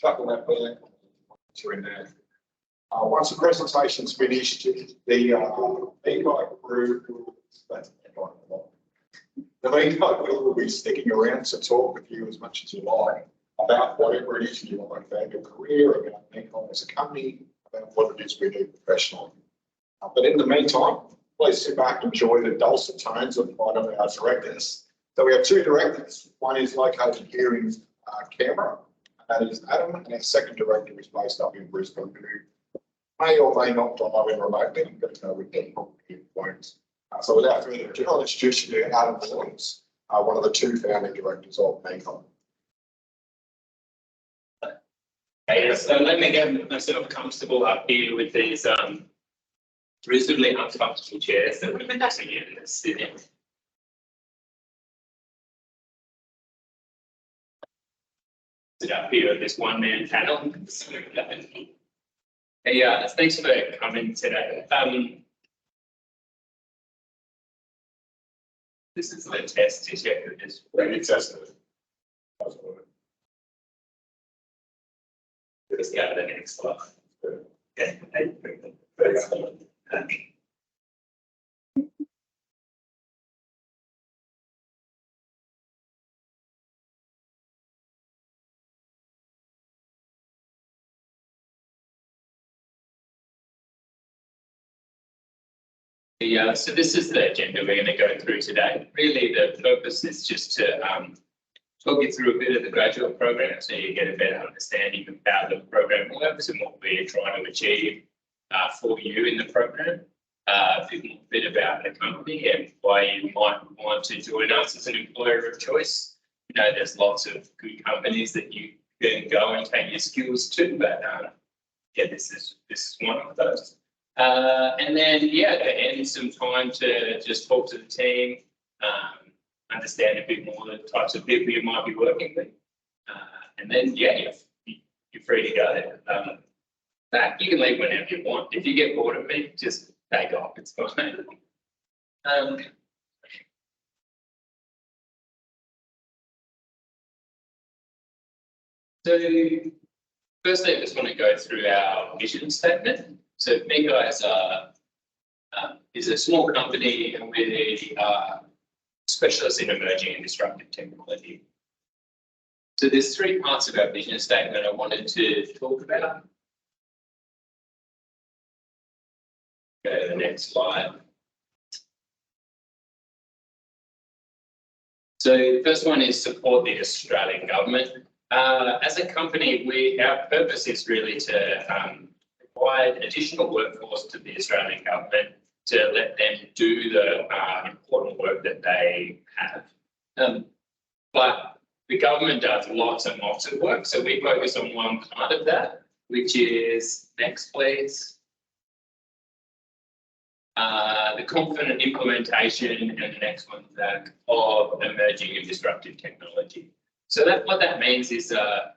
chuckle that back to in there. Once the presentation's finished, the Meikai group will be sticking around to talk with you as much as you like about whatever it is you want about your career, about Meikai as a company, about what it is we do professionally. But in the meantime, please sit back and enjoy the dulcet tones of one of our directors. So we have two directors. One is located here in Canberra, and that is Adam, and our second director is based up in Brisbane, who may or may not dial in remotely. I'm going to go with them, probably won't. So without further ado, I'll introduce you to Adam Williams, one of the two founding directors of Meikai. Okay, so let me get myself comfortable up here with these reasonably uncomfortable chairs that we've been using in this sitting. Sit up here at this one-man panel. Hey, thanks for coming today. This is the test issue. Just Let's go to the next slide. Okay. Yeah, so this is the agenda we're going to go through today. Really, the purpose is just to talk you through a bit of the graduate program so you get a better understanding of how the program works and what we're trying to achieve for you in the program. A bit about the company and why you might want to join us as an employer of choice. You know, there's lots of good companies that you can go and take your skills to, but yeah, this is one of those. And then, yeah, to end some time to just talk to the team, understand a bit more the types of people you might be working with. And then, yeah, you're free to go. Back, you can leave whenever you want. If you get bored of me, just take off. It's fine. So, firstly, I just want to go through our mission statement. So Meikai is a small company and we are specialists in emerging and disruptive technology. So there's three parts of our vision statement I wanted to talk about. Go to the next slide. So the first one is support the Australian government. As a company, our purpose is really to provide additional workforce to the Australian government to let them do the important work that they have. But the government does lots and lots of work, so we focus on one part of that, which is, next please, the confident implementation, and the next one that of emerging and disruptive technology. So what that means is the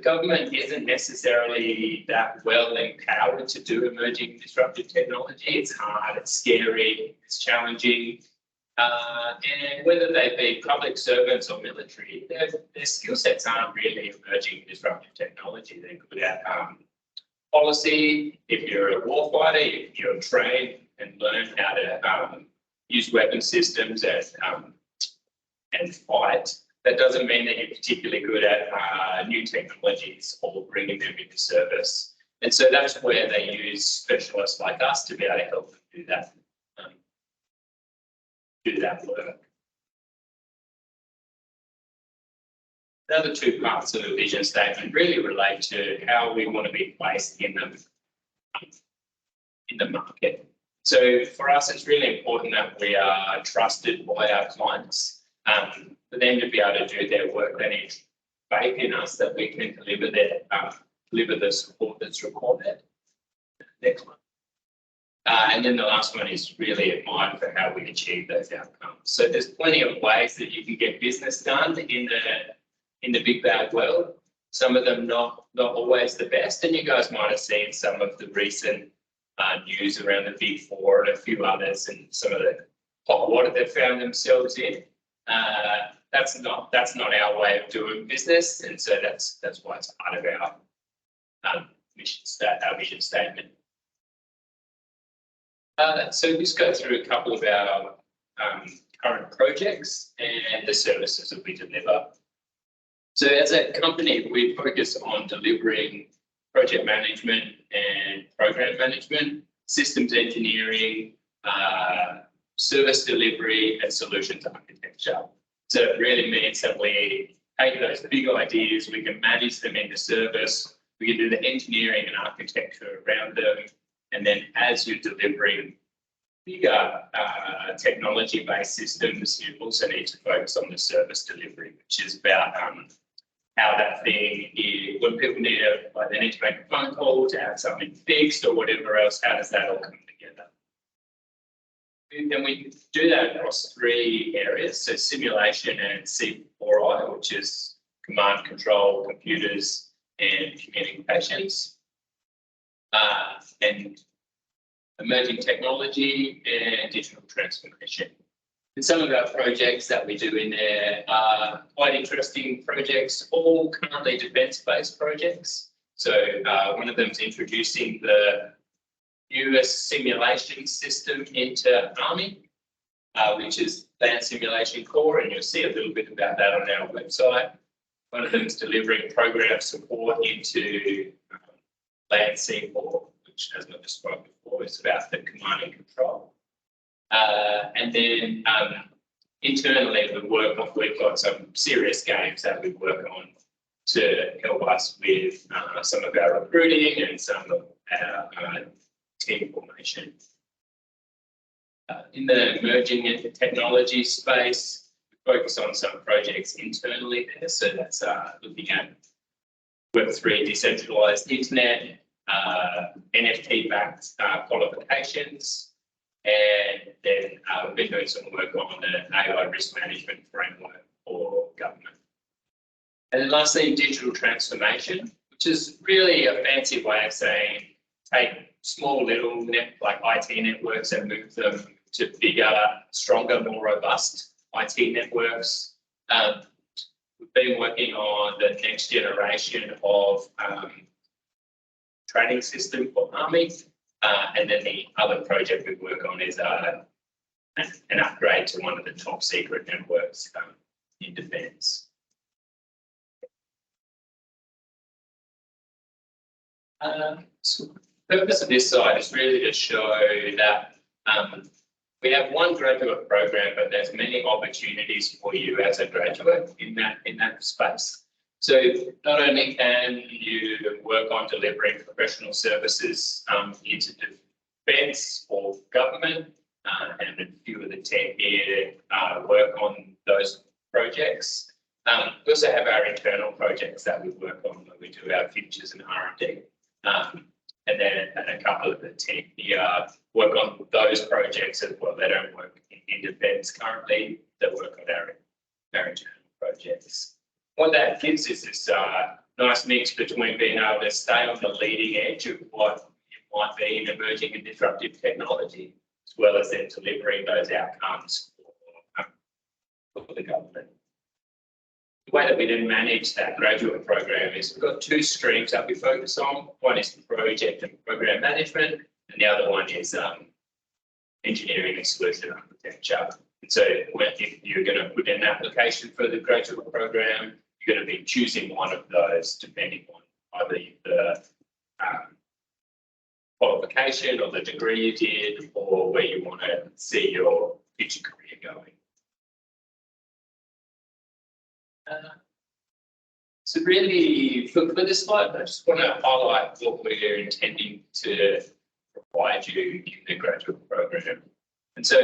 government isn't necessarily that well empowered to do emerging and disruptive technology. It's hard, it's scary, it's challenging. And whether they be public servants or military, their skill sets aren't really emerging and disruptive technology. They're good at policy. If you're a warfighter, if you're trained and learn how to use weapon systems and fight, that doesn't mean that you're particularly good at new technologies or bringing them into service. And so that's where they use specialists like us to be able to help them do that work. The other two parts of the vision statement really relate to how we want to be placed in the market. So for us, it's really important that we are trusted by our clients. For them to be able to do their work, they need faith in us that we can deliver the support that's required. Next one. And then the last one is really admired for how we achieve those outcomes. So there's plenty of ways that you can get business done in the big bad world. Some of them not always the best, and you guys might have seen some of the recent news around the Big Four and a few others and some of the hot water they've found themselves in. that's not our way of doing business, and so that's why it's part of our mission statement. So just go through a couple of our current projects and the services that we deliver. So as a company, we focus on delivering project management and program management, systems engineering, service delivery, and solutions architecture. So it really means that we take those big ideas, we can manage them into service, we can do the engineering and architecture around them, and then as you're delivering bigger technology-based systems, you also need to focus on the service delivery, which is about how that thing is, when people need they need to make a phone call to have something fixed or whatever else, how does that all come together? And we do that across 3 areas, so simulation and C4I, which is command control, computers, and communications, and emerging technology and digital transformation. And some of our projects that we do in there are quite interesting projects, all currently defence-based projects. So one of them is introducing the US simulation system into Army, which is Land Simulation Core, and you'll see a little bit about that on our website. One of them is delivering program support into Land C4, which, as I described before, is about the command and control. And then internally, we've got some serious games that we work on to help us with some of our recruiting and some of our team formation. In the emerging technology space, we focus on some projects internally there. So that's looking at Web3 decentralized internet, NFT-backed qualifications, and then we've been doing some work on the AI risk management framework for government. And then lastly, digital transformation, which is really a fancy way of saying take small little like IT networks and move them to bigger, stronger, more robust IT networks. We've been working on the next generation of training system for Army. And then the other project we work on is an upgrade to one of the top secret networks in defence. So the purpose of this site is really to show that we have one graduate program, but there's many opportunities for you as a graduate in that space. So not only can you work on delivering professional services into defence or government, and a few of the team here work on those projects. We also have our internal projects that we work on where we do our futures and R&D. And then a couple of the team here work on those projects as well. They don't work in defence currently, they work on our internal projects. What that gives is this nice mix between being able to stay on the leading edge of what it might be in emerging and disruptive technology, as well as then delivering those outcomes for the government. The way that we then manage that graduate program is we've got 2 streams that we focus on. One is project and program management, and the other one is engineering and solution architecture. And so if you're going to put in an application for the graduate program, you're going to be choosing one of those depending on either the qualification or the degree you did, or where you want to see your future career going. So really, for this slide, I just want to highlight what we're intending to provide you in the graduate program. And so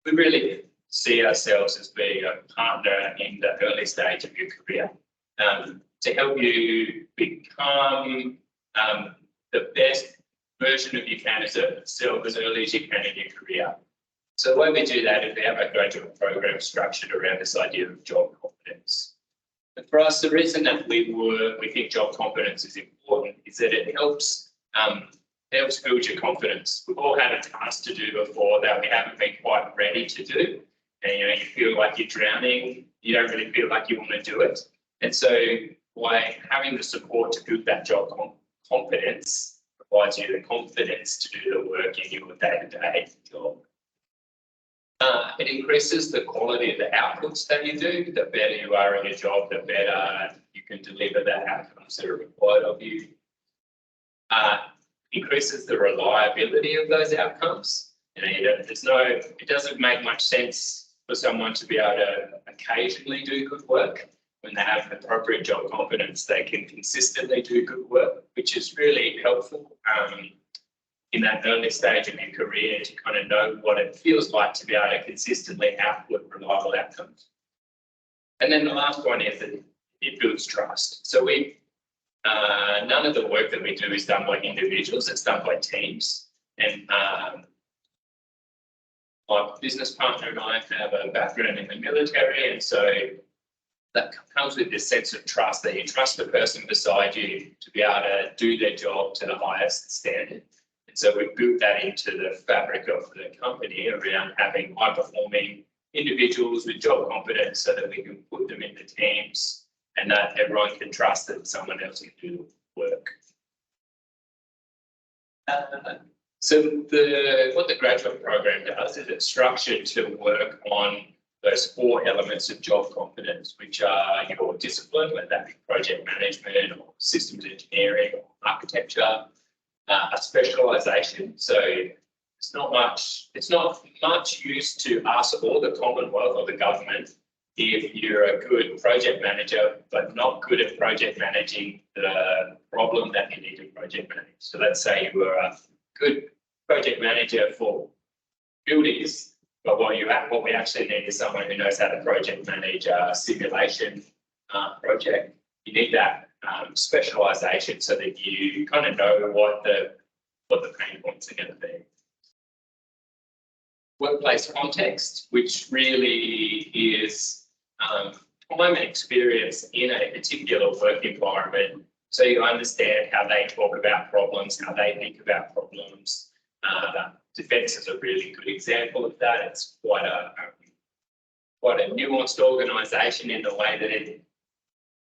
we really see ourselves as being a partner in the early stage of your career to help you become the best version of yourself as early as you can in your career. So the way we do that is we have a graduate program structured around this idea of job confidence. And for us, the reason that we think job confidence is important is that it helps build your confidence. We've all had a task to do before that we haven't been quite ready to do, and you feel like you're drowning. you don't really feel like you want to do it. And so by having the support to build that job confidence provides you the confidence to do the work in your day-to-day job. It increases the quality of the outputs that you do. The better you are in your job, the better you can deliver the outcomes that are required of you. Increases the reliability of those outcomes. It doesn't make much sense for someone to be able to occasionally do good work. When they have appropriate job confidence, they can consistently do good work, which is really helpful in that early stage of your career to kind of know what it feels like to be able to consistently output reliable outcomes. And then the last one is that it builds trust. So none of the work that we do is done by individuals, it's done by teams. And my business partner and I have a background in the military, and so that comes with this sense of trust, that you trust the person beside you to be able to do their job to the highest standard. And so we've built that into the fabric of the company around having high-performing individuals with job confidence so that we can put them into teams and that everyone can trust that someone else can do the work. So what the graduate program does is it's structured to work on those 4 elements of job confidence, which are your discipline, whether that be project management or systems engineering or architecture, a specialisation. So it's not much use to us or the Commonwealth or the government if you're a good project manager, but not good at project managing the problem that you need to project manage. So let's say you were a good project manager for buildings, but what we actually need is someone who knows how to project manage a simulation project. You need that specialisation so that you kind of know what the pain points are going to be. Workplace context, which really is time and experience in a particular work environment, so you understand how they talk about problems, how they think about problems. Defence is a really good example of that. It's quite a nuanced organisation in the way that it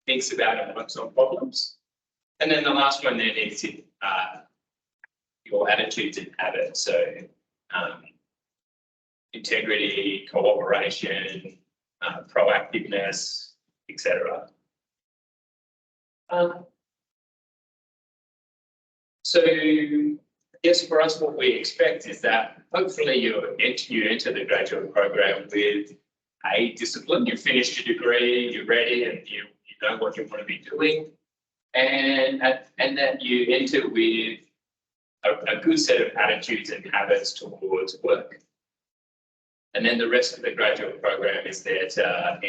thinks about and works on problems. And then the last one then is your attitudes and habits. So integrity, cooperation, proactiveness, etc. So I guess for us, what we expect is that hopefully you enter the graduate program with a discipline. You've finished your degree, you're ready, and you know what you want to be doing, and that you enter with a good set of attitudes and habits towards work. And then the rest of the graduate program is there to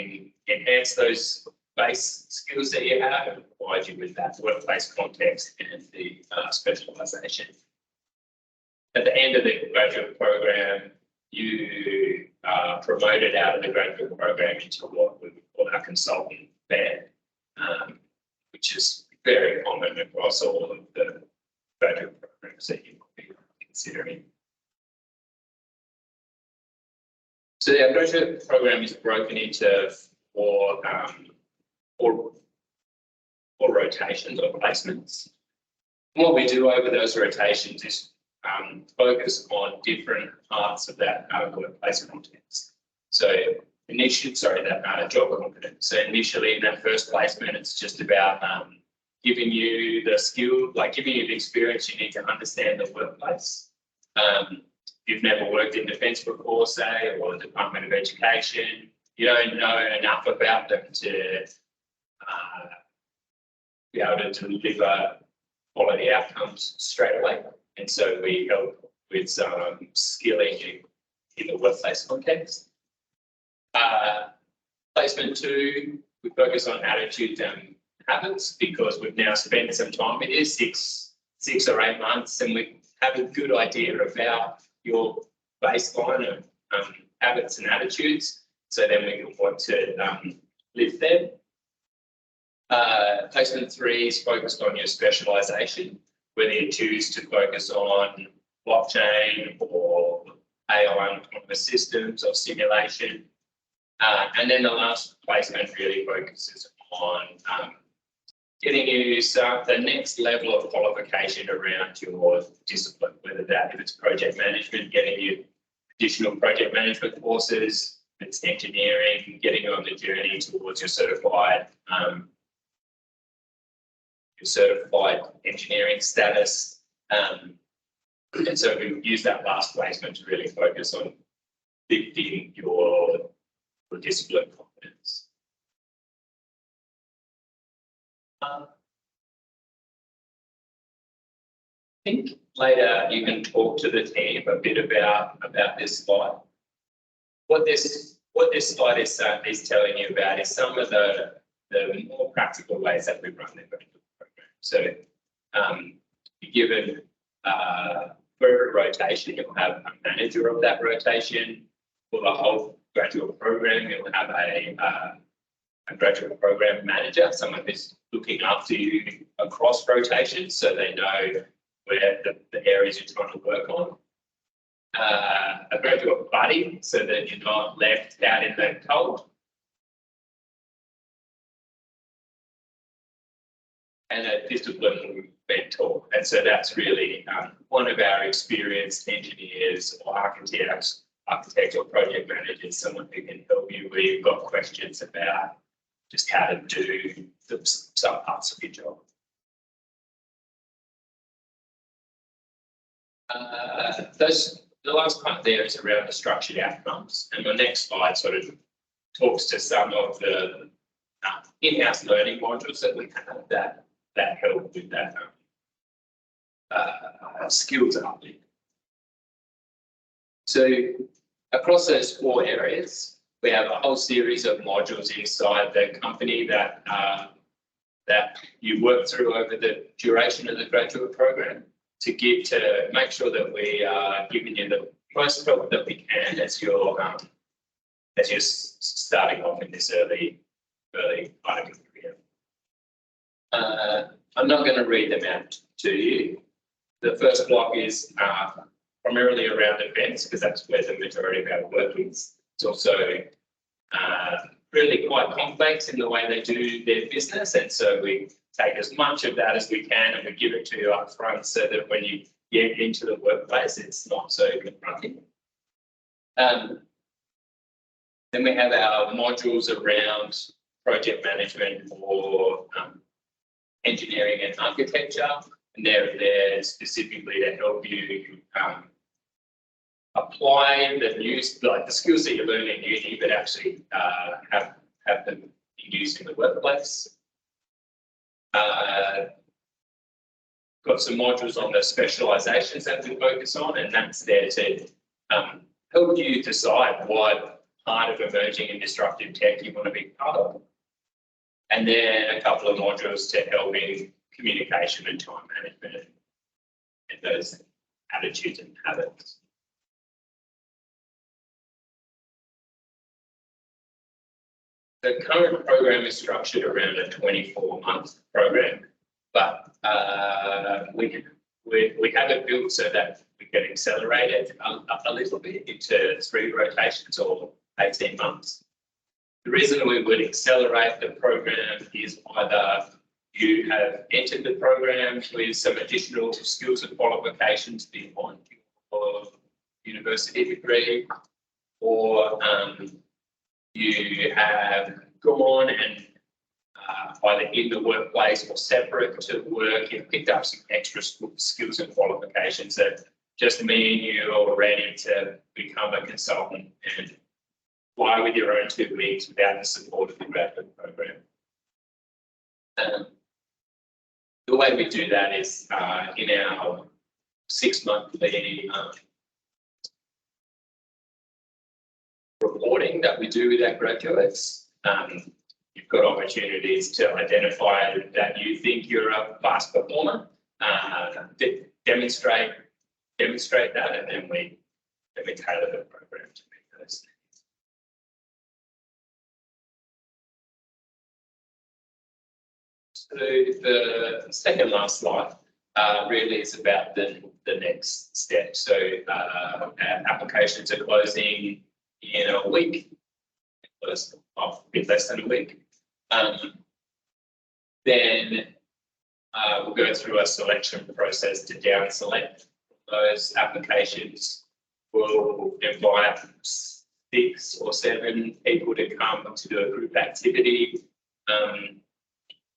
enhance those base skills that you have and provide you with that workplace context and the specialisation. At the end of the graduate program, you are promoted out of the graduate program into what we call our consultant band, which is very common across all of the graduate programs that you might be considering. So our graduate program is broken into four rotations or placements. And what we do over those rotations is focus on different parts of that workplace context. So that job confidence. So initially in that first placement, it's just about giving you the skill, giving you the experience you need to understand the workplace. You've never worked in defence before, say, or the Department of Education, you don't know enough about them to be able to deliver quality outcomes straight away. And so we help with some skilling in the workplace context. Placement 2, we focus on attitudes and habits because we've now spent some time with you, six or 8 months, and we have a good idea about your baseline of habits and attitudes. So then we can work to lift them. Placement 3 is focused on your specialisation, whether you choose to focus on blockchain or AI and autonomous systems or simulation. And then the last placement really focuses on getting you the next level of qualification around your discipline, whether that if it's project management, getting you additional project management courses, if it's engineering, getting you on the journey towards your certified engineering status. And so we use that last placement to really focus on lifting your discipline confidence. I think later you can talk to the team a bit about this slide. What this slide is telling you about is some of the more practical ways that we run the graduate program. So you're given for every rotation, you'll have a manager of that rotation. For the whole graduate program, you'll have a graduate program manager, someone who's looking after you across rotations, so they know where the areas you're trying to work on. A graduate buddy, so that you're not left out in the cold. And a discipline mentor. And so that's really one of our experienced engineers or architects or project managers, someone who can help you where you've got questions about just how to do some parts of your job. The last part there is around the structured outcomes, and the next slide sort of talks to some of the in-house learning modules that we have that help with that skills uplift. So across those 4 areas, we have a whole series of modules inside the company that you work through over the duration of the graduate program to make sure that we are giving you the most help that we can as you're starting off in this early part of your career. I'm not going to read them out to you. The first block is primarily around events, because that's where the majority of our work is. It's also really quite complex in the way they do their business, and so we take as much of that as we can and we give it to you up front so that when you get into the workplace, it's not so confronting. Then we have our modules around project management or engineering and architecture, and they're there specifically to help you apply the skills that you learn in uni, but actually have them used in the workplace. Got some modules on the specializations that we focus on, and that's there to help you decide what part of emerging and disruptive tech you want to be part of. And then a couple of modules to help in communication and time management and those attitudes and habits. The current program is structured around a 24-month program, but we have it built so that we can accelerate it a little bit into 3 rotations or 18 months. The reason we would accelerate the program is either you have entered the program with some additional skills and qualifications beyond your university degree, or you have gone and either in the workplace or separate to work, you've picked up some extra skills and qualifications that just mean you're ready to become a consultant and fly with your own 2 wings without the support of the graduate program. The way we do that is in our 6-monthly reporting that we do with our graduates. You've got opportunities to identify that you think you're a fast performer, demonstrate that, and then we tailor the program to meet those things. So the second last slide really is about the next step. So applications are closing in a week. was a bit less than a week. Then we'll go through a selection process to down select those applications. We'll invite 6 or 7 people to come to do a group activity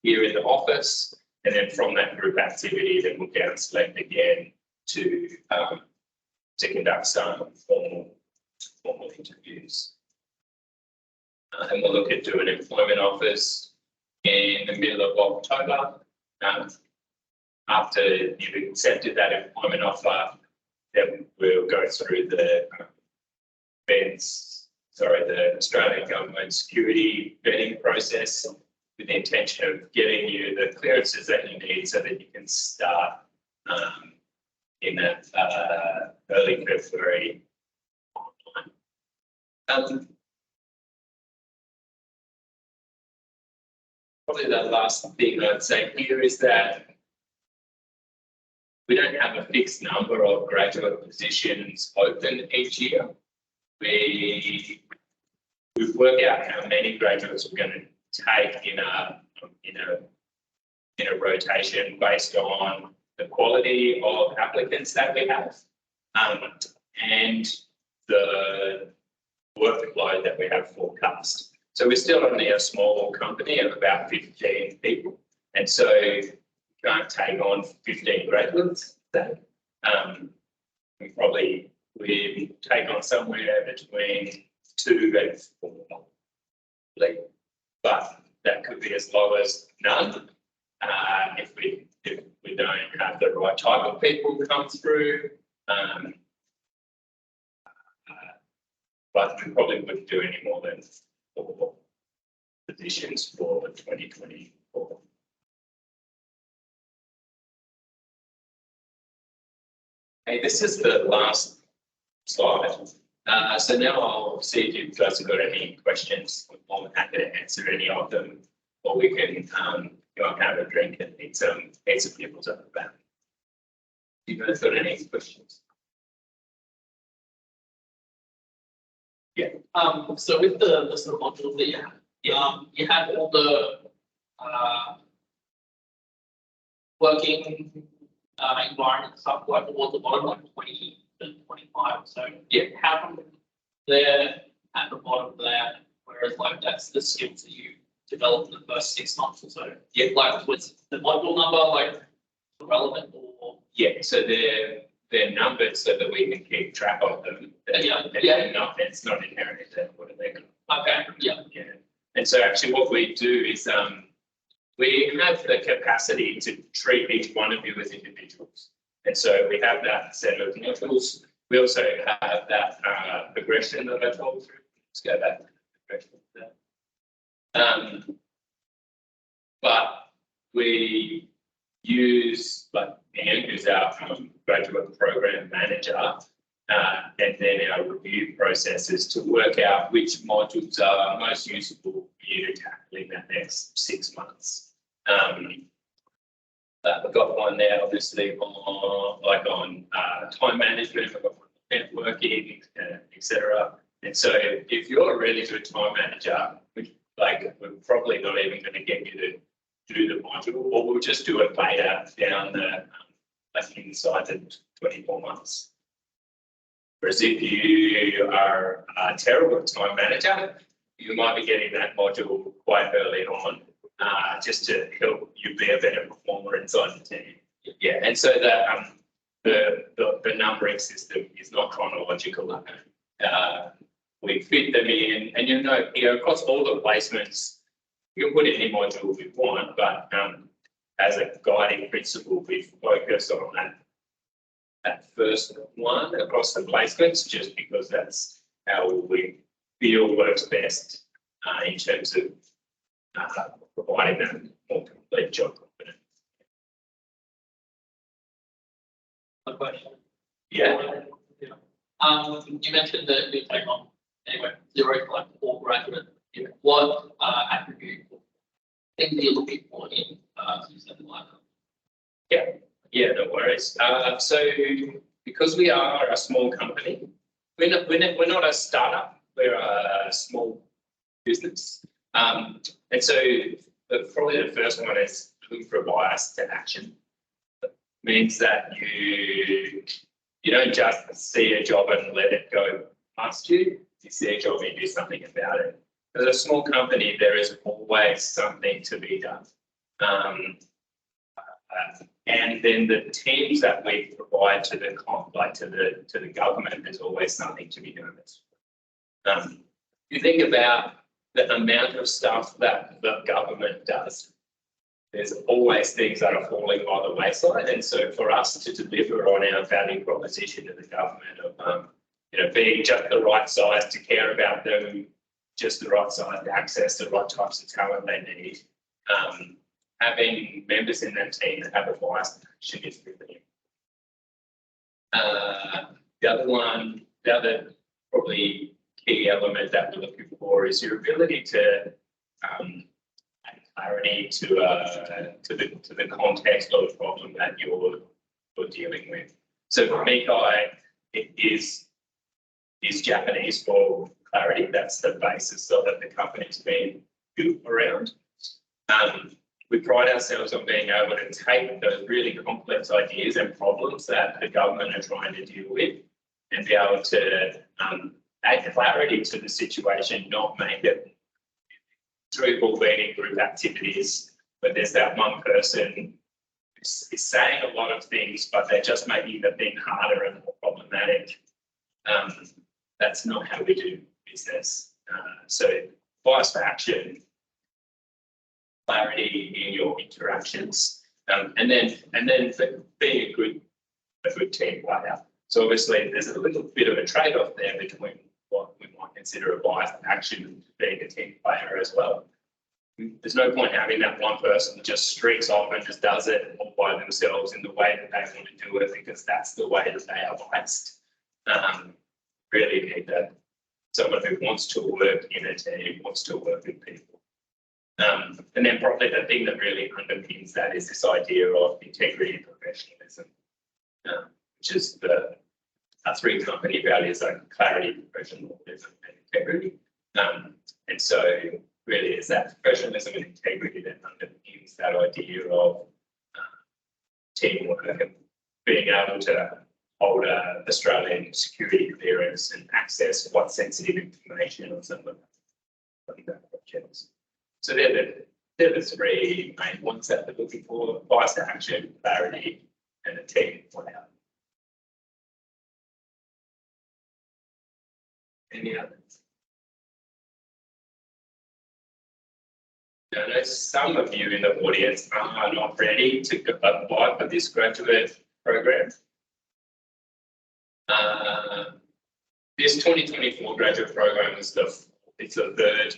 here in the office, and then from that group activity, then we'll down select again to conduct some formal interviews. And we'll look at doing employment offers in the middle of October. After you've accepted that employment offer, then we'll go through the the Australian Government security vetting process with the intention of getting you the clearances that you need so that you can start in that early February. Probably the last thing I'd say here is that we don't have a fixed number of graduate positions open each year. We work out how many graduates we're going to take in a rotation based on the quality of applicants that we have and the workload that we have forecast. So we're still only a small company of about 15 people, and so we can't take on 15 graduates. We take on somewhere between 2 and 4, but that could be as low as none if we don't have the right type of people come through. But we probably wouldn't do any more than 4 positions for 2024. Hey, this is the last slide. So now I'll see if you guys have got any questions. I'm happy to answer any of them, or we can go and have a drink and eat some pickles up the back. You guys got any questions? Yeah. So with the list of modules that you have, you had all the working environment stuff like towards the bottom, like 20 to 25 or so. Yeah. How come they're at the bottom there, whereas like that's the skills that you developed in the first 6 months or so? Yeah. Like was the module number like relevant or? Yeah, so they're numbered so that we can keep track of them. Yeah. It's not inherent in what are they? Okay. Yeah. Yeah. And so actually what we do is we have the capacity to treat each one of you as individuals. And so we have that set of modules. We also have that progression that I told through. Let's go back to the progression. But we use, like Ian, who's our graduate program manager, and then our review processes to work out which modules are most useful for you to tackle in that next 6 months. We've got one there, obviously, on time management, we've got one on networking, etc. And so if you're a really good time manager, we're probably not even going to get you to do the module, or we'll just do it later down the inside the 24 months. Whereas if you are a terrible time manager, you might be getting that module quite early on, just to help you be a better performer inside the team. Yeah, and so that the numbering system is not chronological. We fit them in, and across all the placements, you can put any module we want, but as a guiding principle, we focus on that first one across the placements, just because that's how we feel works best in terms of providing that more complete job confidence. A question. Yeah. You mentioned that you take on 0 to 4 graduate. What attribute things are you looking for in something like that? Yeah, no worries. So because we are a small company, we're not a startup. We're a small business. And so probably the first one is looking for a bias to action. Means that you don't just see a job and let it go past you. You see a job and you do something about it. As a small company, there is always something to be done. And then the teams that we provide to the government, there's always something to be done. You think about the amount of stuff that the government does. There's always things that are falling by the wayside, and so for us to deliver on our value proposition to the government of being just the right size to care about them, just the right size to access the right types of talent they need. Having members in that team that have a bias to action is really. The other probably key element that we're looking for is your ability to add clarity to the context of the problem that you're dealing with. So for Meikai, it is Japanese for clarity. That's the basis of that the company's been built around. We pride ourselves on being able to take those really complex ideas and problems that the government are trying to deal with and be able to add clarity to the situation, not make it through coordinating group activities, but there's that one person is saying a lot of things, but they're just making the thing harder and more problematic. That's not how we do business. So bias for action, clarity in your interactions, and then for being a good team player. So obviously there's a little bit of a trade-off there between what we might consider a bias for action and being a team player as well. There's no point having that one person that just streaks off and just does it all by themselves in the way that they want to do it, because that's the way that they are biased. Really need that someone who wants to work in a team, wants to work with people. And then probably the thing that really underpins that is this idea of integrity and professionalism, which is the three company values like clarity, professionalism, and integrity. And so really it's that professionalism and integrity that underpins that idea of teamwork and being able to hold Australian security clearance and access quite sensitive information on some of that projects. So they're the three main ones that we're looking for: bias to action, clarity, and a team player. Any others? I know some of you in the audience are not ready to apply for this graduate program. This 2024 graduate program is the third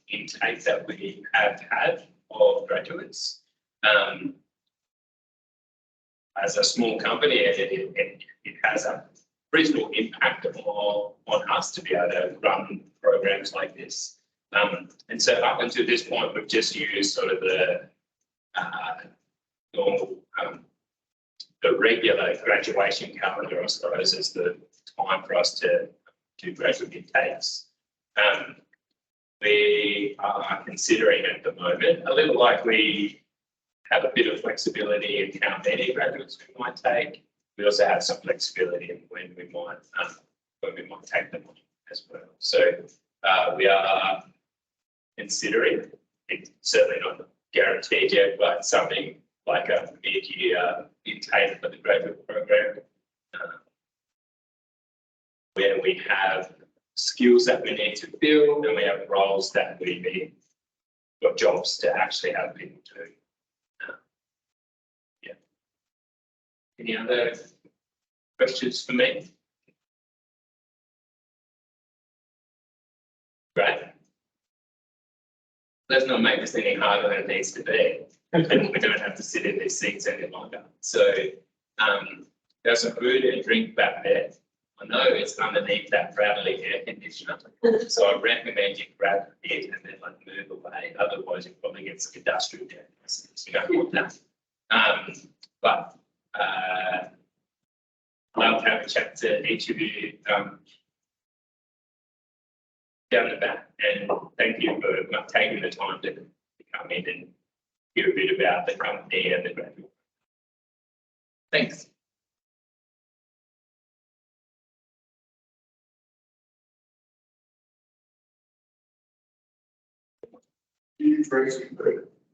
intake that we have had of graduates. As a small company, it has a reasonable impact on us to be able to run programs like this. And so up until this point, we've just used sort of the normal, the regular graduation calendar, I suppose, as the time for us to do graduate intakes. We are considering at the moment, a little like we have a bit of flexibility in how many graduates we might take. We also have some flexibility in when we might take them on as well. So we are considering, it's certainly not guaranteed yet, but something like a mid-year intake for the graduate program, where we have skills that we need to build and we have roles that we need, or jobs to actually have people do. Yeah. Any other questions for me? Great. Let's not make this any harder than it needs to be. And we don't have to sit in these seats any longer. So there's some food and drink back there. I know it's underneath that Bradley air conditioner, so I recommend you grab it and then move away. Otherwise, you'll probably get some industrial damage. You don't want that. But I'll have a chat to each of you down the back, and thank you for taking the time to come in and hear a bit about the company and the graduate. Thanks. You, Tracy, but